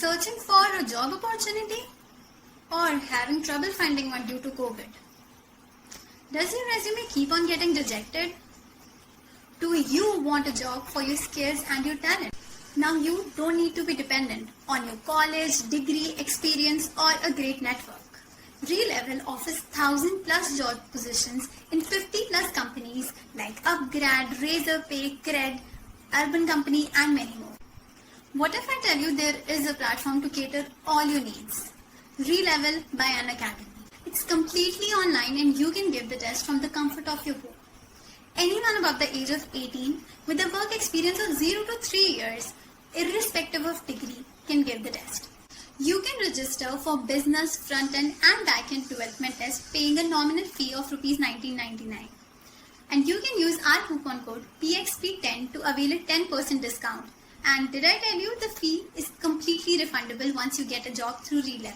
Searching for a job opportunity or having trouble finding one due to COVID? Does your resume keep on getting rejected? Do you want a job for your skills and your talent? Now you don't need to be dependent on your college, degree, experience or a great network. Relevel offers 1,000 plus job positions in 50 plus companies like Upgrad, Razorpay, Cred, Urban Company and many more. What if I tell you there is a platform to cater all your needs? Relevel by Unacademy. It's completely online and you can give the test from the comfort of your home. Anyone above the age of 18 with a work experience of 0 to 3 years, irrespective of degree, can give the test. You can register for business, front-end and back-end development test paying a nominal fee of Rs 19.99. And you can use our coupon code PXP10 to avail a 10% discount. And did I tell you the fee is completely refundable once you get a job through Relevel.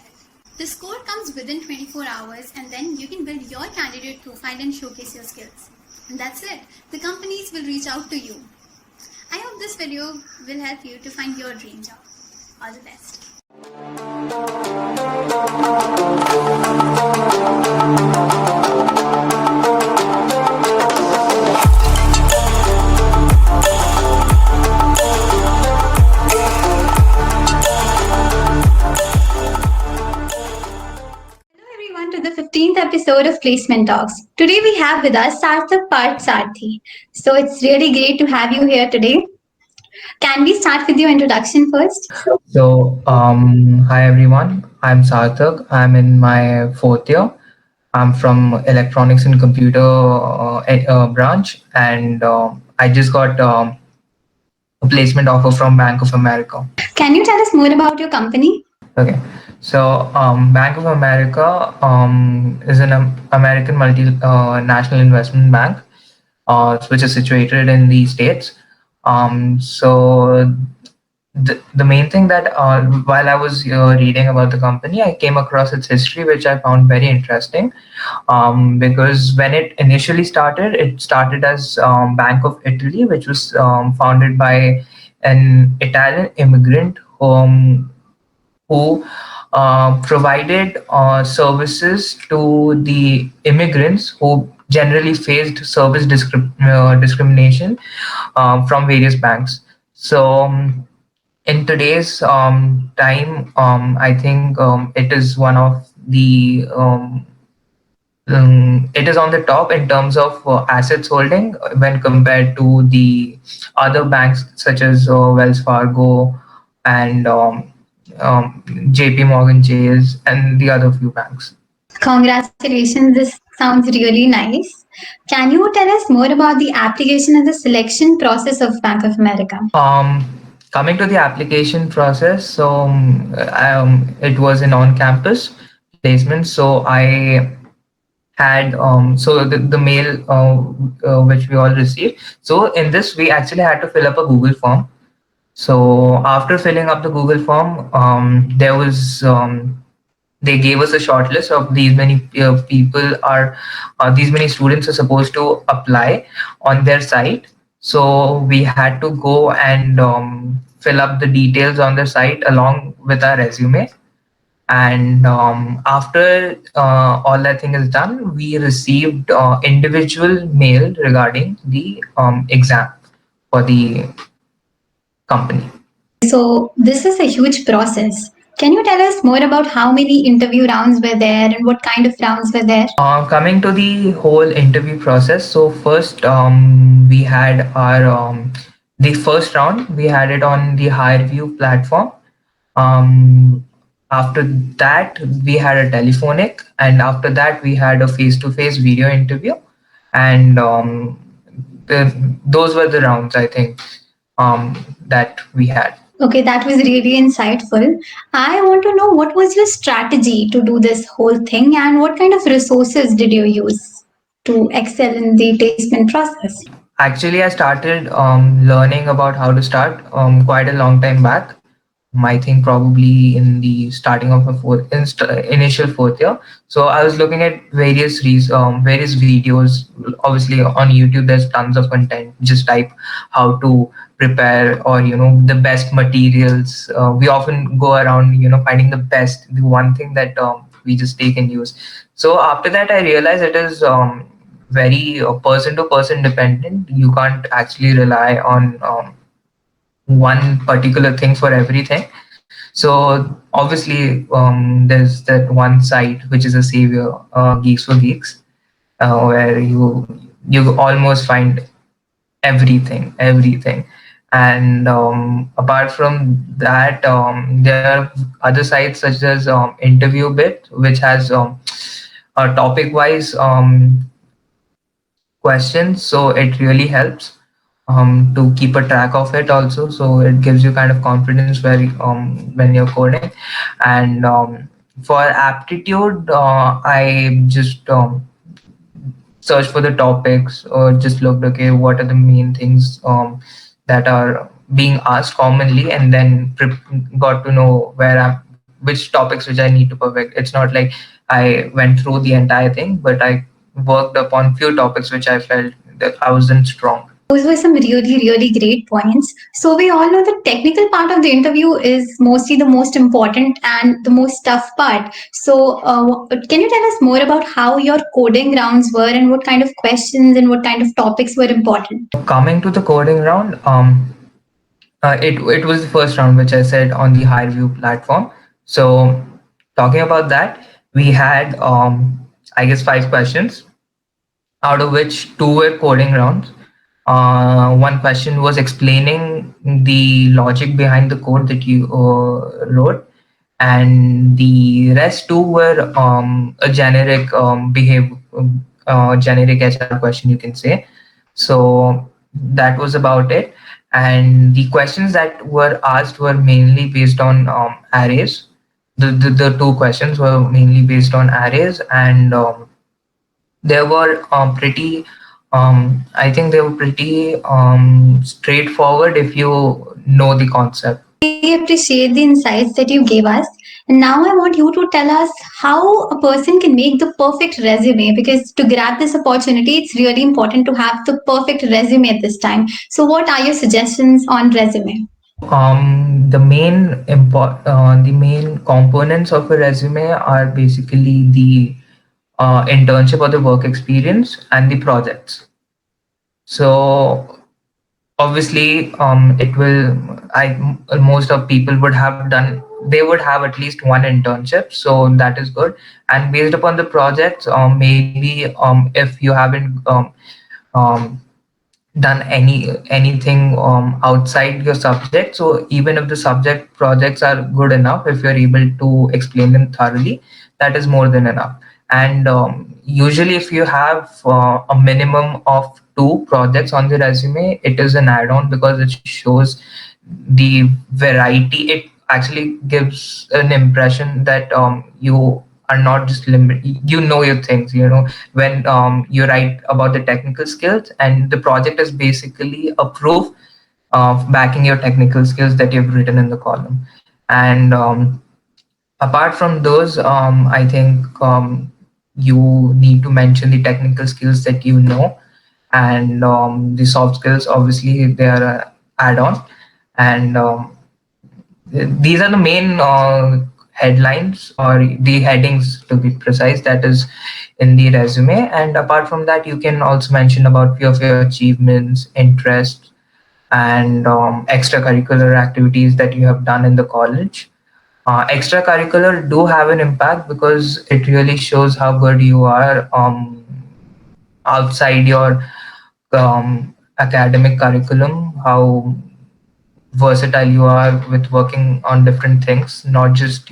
The score comes within 24 hours and then you can build your candidate profile and showcase your skills. And that's it. The companies will reach out to you. I hope this video will help you to find your dream job. All the best. To the 15th episode of Placement Talks. Today we have with us Sarthak Parthasarathy. So it's really great to have you here today. Can we start with your introduction first? Hi everyone. I'm Sarthak. I'm in my fourth year. I'm from Electronics and Computer branch, and I just got a placement offer from Bank of America. Can you tell us more about your company? Okay. So, Bank of America is an American multinational investment bank, which is situated in the States. So, the main thing that while I was reading about the company, I came across its history, which I found very interesting. Because when it initially started, it started as Bank of Italy, which was founded by an Italian immigrant who provided services to the immigrants who generally faced service discrimination from various banks. So in today's time, I think it is one of the it is on the top in terms of assets holding when compared to the other banks such as Wells Fargo and JP Morgan Chase and the other few banks. Congratulations, this sounds really nice. Can you tell us more about the application and the selection process of Bank of America? Coming to the application process, so it was an on-campus placement. So I had so the mail which we all received. So in this, we actually had to fill up a Google form. So after filling up the Google form, there was they gave us a short list of these many people are these many students are supposed to apply on their site. So we had to go and fill up the details on the site along with our resume. And after all that thing is done, we received individual mail regarding the exam for the company. So this is a huge process. Can you tell us more about how many interview rounds were there and what kind of rounds were there? Coming to the whole interview process, so first we had our the first round, we had it on the HireVue platform. After that, we had a telephonic, and after that, we had a face-to-face video interview, and those were the rounds, I think, that we had. Okay, that was really insightful. I want to know what was your strategy to do this whole thing and what kind of resources did you use to excel in the placement process? Actually, I started learning about how to start quite a long time back. I think probably in the starting of my initial fourth year. So I was looking at various videos. Obviously on YouTube, there's tons of content. Just type how to prepare, or the best materials. We often go around finding the one thing that we just take and use. So after that I realized it is very person to person dependent. You can't actually rely on one particular thing for everything. So obviously, there's that one site which is a savior, Geeks for Geeks, where you almost find everything. And apart from that, there are other sites such as Interview Bit, which has a topic wise questions, so it really helps to keep a track of it also. So it gives you kind of confidence where when you're coding. And for aptitude, I just search for the topics, or just looked, okay, what are the main things that are being asked commonly, and then got to know which topics which I need to perfect. It's not like I went through the entire thing, but I worked upon few topics which I felt that I wasn't strong. Those were some really, really great points. So, we all know the technical part of the interview is mostly the most important and the most tough part. So, can you tell us more about how your coding rounds were and what kind of questions and what kind of topics were important? Coming to the coding round, it was the first round which I said on the Highview platform. So talking about that, we had I guess 5 questions, out of which two were coding rounds. One question was explaining the logic behind the code that you wrote, and the rest two were a generic generic HR question, you can say. So that was about it. And the questions that were asked were mainly based on arrays. The two questions were mainly based on arrays, and they were pretty I think they were pretty straightforward if you know the concept. Really appreciate the insights that you gave us. And now I want you to tell us how a person can make the perfect resume, because to grab this opportunity, it's really important to have the perfect resume at this time. So, what are your suggestions on resume? The main components of a resume are basically the internship or the work experience and the projects. So obviously, it will. Most of people would have done. They would have at least one internship, so that is good. And based upon the projects, maybe if you haven't um, done anything outside your subject, so even if the subject projects are good enough, if you're able to explain them thoroughly, that is more than enough. And usually if you have a minimum of two projects on the resume, it is an add-on, because it shows the variety. It actually gives an impression that you are not just limited, your things, when you write about the technical skills, and the project is basically a proof of backing your technical skills that you've written in the column. And apart from those, I think you need to mention the technical skills that you know, and the soft skills, obviously they are a add-on. And these are the main headlines, or the headings to be precise, that is in the resume. And apart from that, you can also mention about few of your achievements, interests, and extracurricular activities that you have done in the college. Extracurricular do have an impact, because it really shows how good you are outside your academic curriculum, how versatile you are with working on different things, not just,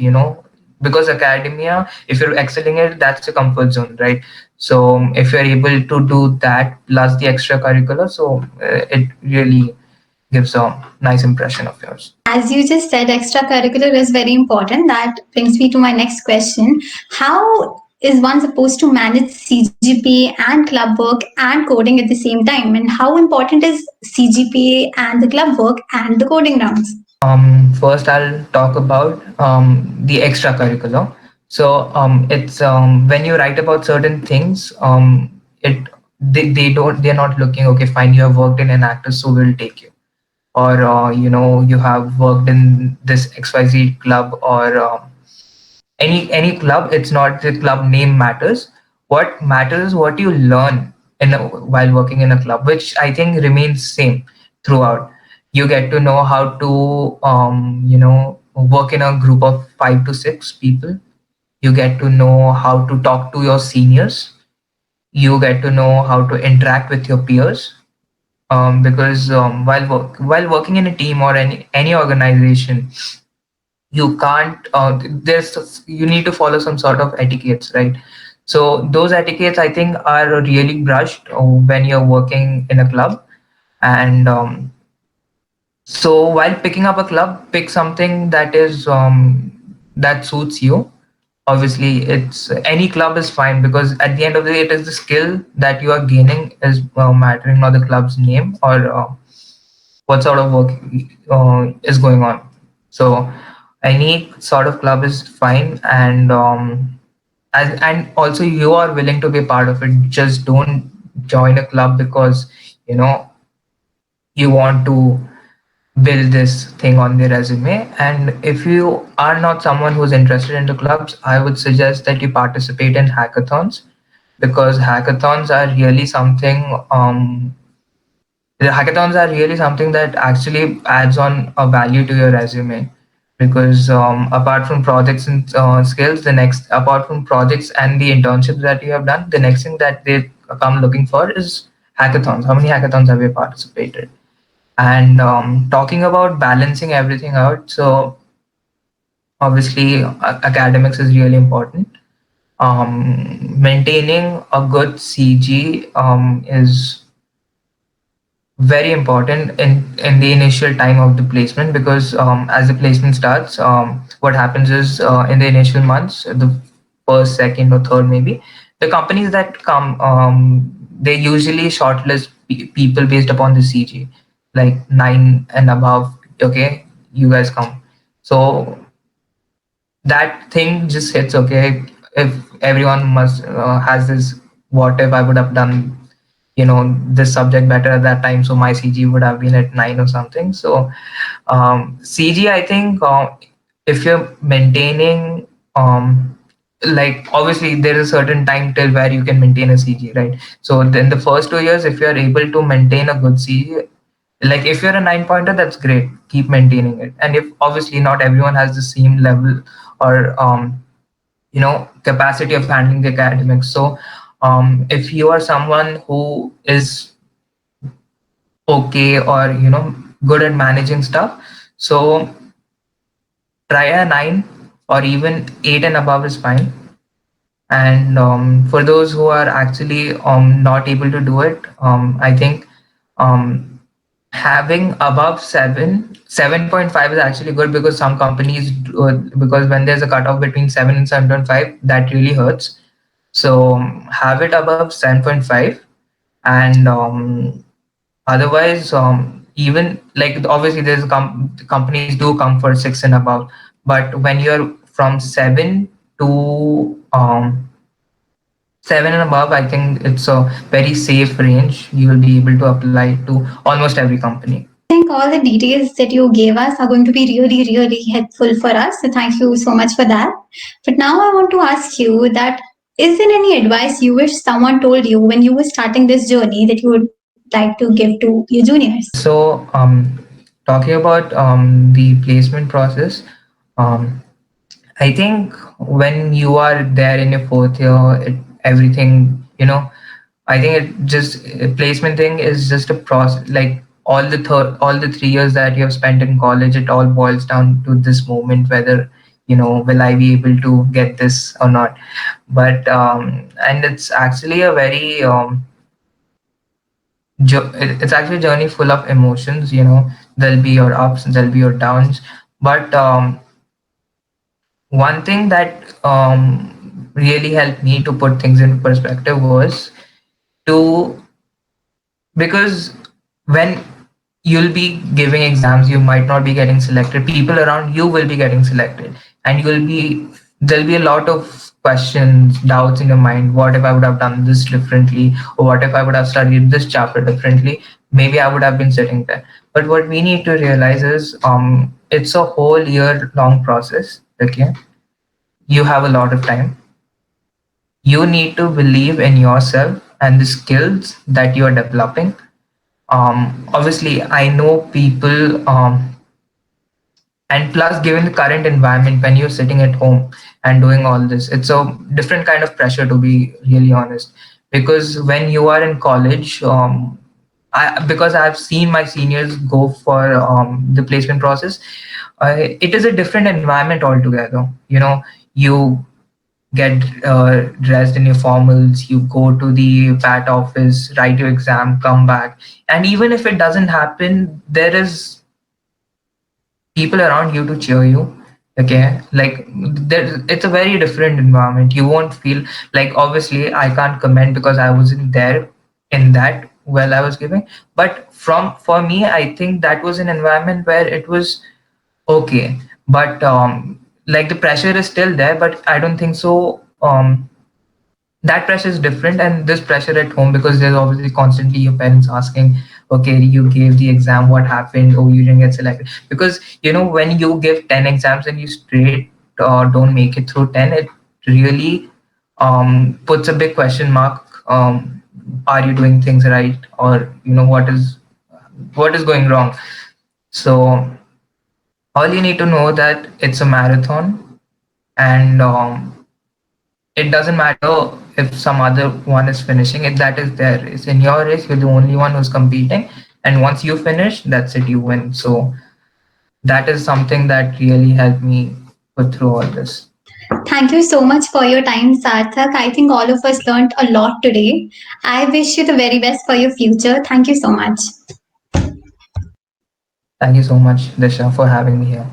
because academia, if you're excelling it, that's a comfort zone, right? So if you're able to do that plus the extracurricular, so it really gives a nice impression of yours. As you just said, extracurricular is very important. That brings me to my next question. How is one supposed to manage CGPA and club work and coding at the same time? And how important is CGPA and the club work and the coding rounds? First, I'll talk about the extracurricular. So it's when you write about certain things, they're not looking, okay, fine, you have worked in an actor, so we'll take you. or you have worked in this XYZ club, or any club. It's not the club name matters. What matters is what you learn while working in a club, which I think remains same throughout. You get to know how to work in a group of 5 to 6 people. You get to know how to talk to your seniors. You get to know how to interact with your peers, because while working in a team or any organization, you can't there's you need to follow some sort of etiquettes, right? So those etiquettes, I think, are really brushed when you're working in a club. And so while picking up a club, pick something that suits you. Obviously, it's any club is fine, because at the end of the day, it is the skill that you are gaining is mattering, not the club's name, or what sort of work is going on. So any sort of club is fine. And and also you are willing to be part of it. Just don't join a club because you know you want to build this thing on the resume. And if you are not someone who's interested in the clubs, I would suggest that you participate in hackathons, because the hackathons are really something that actually adds on a value to your resume. Because apart from projects and skills, apart from projects and the internships that you have done, the next thing that they come looking for is hackathons. How many hackathons have you participated? And talking about balancing everything out, so obviously academics is really important. Maintaining a good CG is very important in the initial time of the placement, because as the placement starts, what happens is, in the initial months, the first, second, or third, maybe, the companies that come, they usually shortlist people based upon the CG, like 9 and above. Okay, you guys come. So that thing just hits. Okay, if everyone must has this, what if I would have done this subject better at that time, so my CG would have been at 9 or something. So CG, I think, if you're maintaining, like, obviously there is a certain time till where you can maintain a CG, right? So then the first 2 years, if you're able to maintain a good CG, like if you're a 9 pointer, that's great, keep maintaining it. And if obviously not everyone has the same level or capacity of handling the academics. So if you are someone who is okay, or good at managing stuff, so try a 9, or even 8 and above is fine. And for those who are actually not able to do it, I think um, having above 7.5 is actually good, because some companies because when there's a cutoff between 7 and 7.5, that really hurts. So have it above 7.5. And otherwise, even like, obviously there's companies do come for 6 and above, but when you're from 7 and above, I think it's a very safe range. You will be able to apply to almost every company. I think all the details that you gave us are going to be really, really helpful for us. So thank you so much for that. But now I want to ask you that, is there any advice you wish someone told you when you were starting this journey that you would like to give to your juniors? So, talking about the placement process, um, I think when you are there in your fourth year, everything, I think placement thing is just a process. Like all the 3 years that you have spent in college, it all boils down to this moment, whether will I be able to get this or not. But and it's actually a very it's actually a journey full of emotions. There'll be your ups, there'll be your downs, but one thing that really helped me to put things into perspective was to because when you'll be giving exams, you might not be getting selected, people around you will be getting selected, and there'll be a lot of questions, doubts in your mind. What if I would have done this differently, or what if I would have studied this chapter differently? Maybe I would have been sitting there. But what we need to realize is it's a whole year long process. Okay, you have a lot of time. You need to believe in yourself and the skills that you are developing. Obviously, I know people, and plus, given the current environment, when you're sitting at home and doing all this, it's a different kind of pressure, to be really honest. Because when you are in college, because I've seen my seniors go for the placement process, it is a different environment altogether. You know, you get dressed in your formals, you go to the VAT office, write your exam, come back, and even if it doesn't happen, there is people around you to cheer you. Okay, like there, it's a very different environment. You won't feel like, obviously I can't comment because I wasn't there in that while I was giving, but from for me, I think that was an environment where it was okay. But like the pressure is still there, but I don't think so that pressure is different. And this pressure at home, because there's obviously constantly your parents asking, okay, you gave the exam, what happened? Oh, you didn't get selected. Because when you give 10 exams and you straight don't make it through 10, it really puts a big question mark. Are you doing things right? Or what is going wrong? So all you need to know that it's a marathon. And it doesn't matter if some other one is finishing it. That is their race. In your race, you're the only one who's competing, and once you finish, that's it, you win. So that is something that really helped me put through all this. Thank you so much for your time, Sarthak. I think all of us learned a lot today. I wish you the very best for your future. Thank you so much. Thank you so much, Disha, for having me here.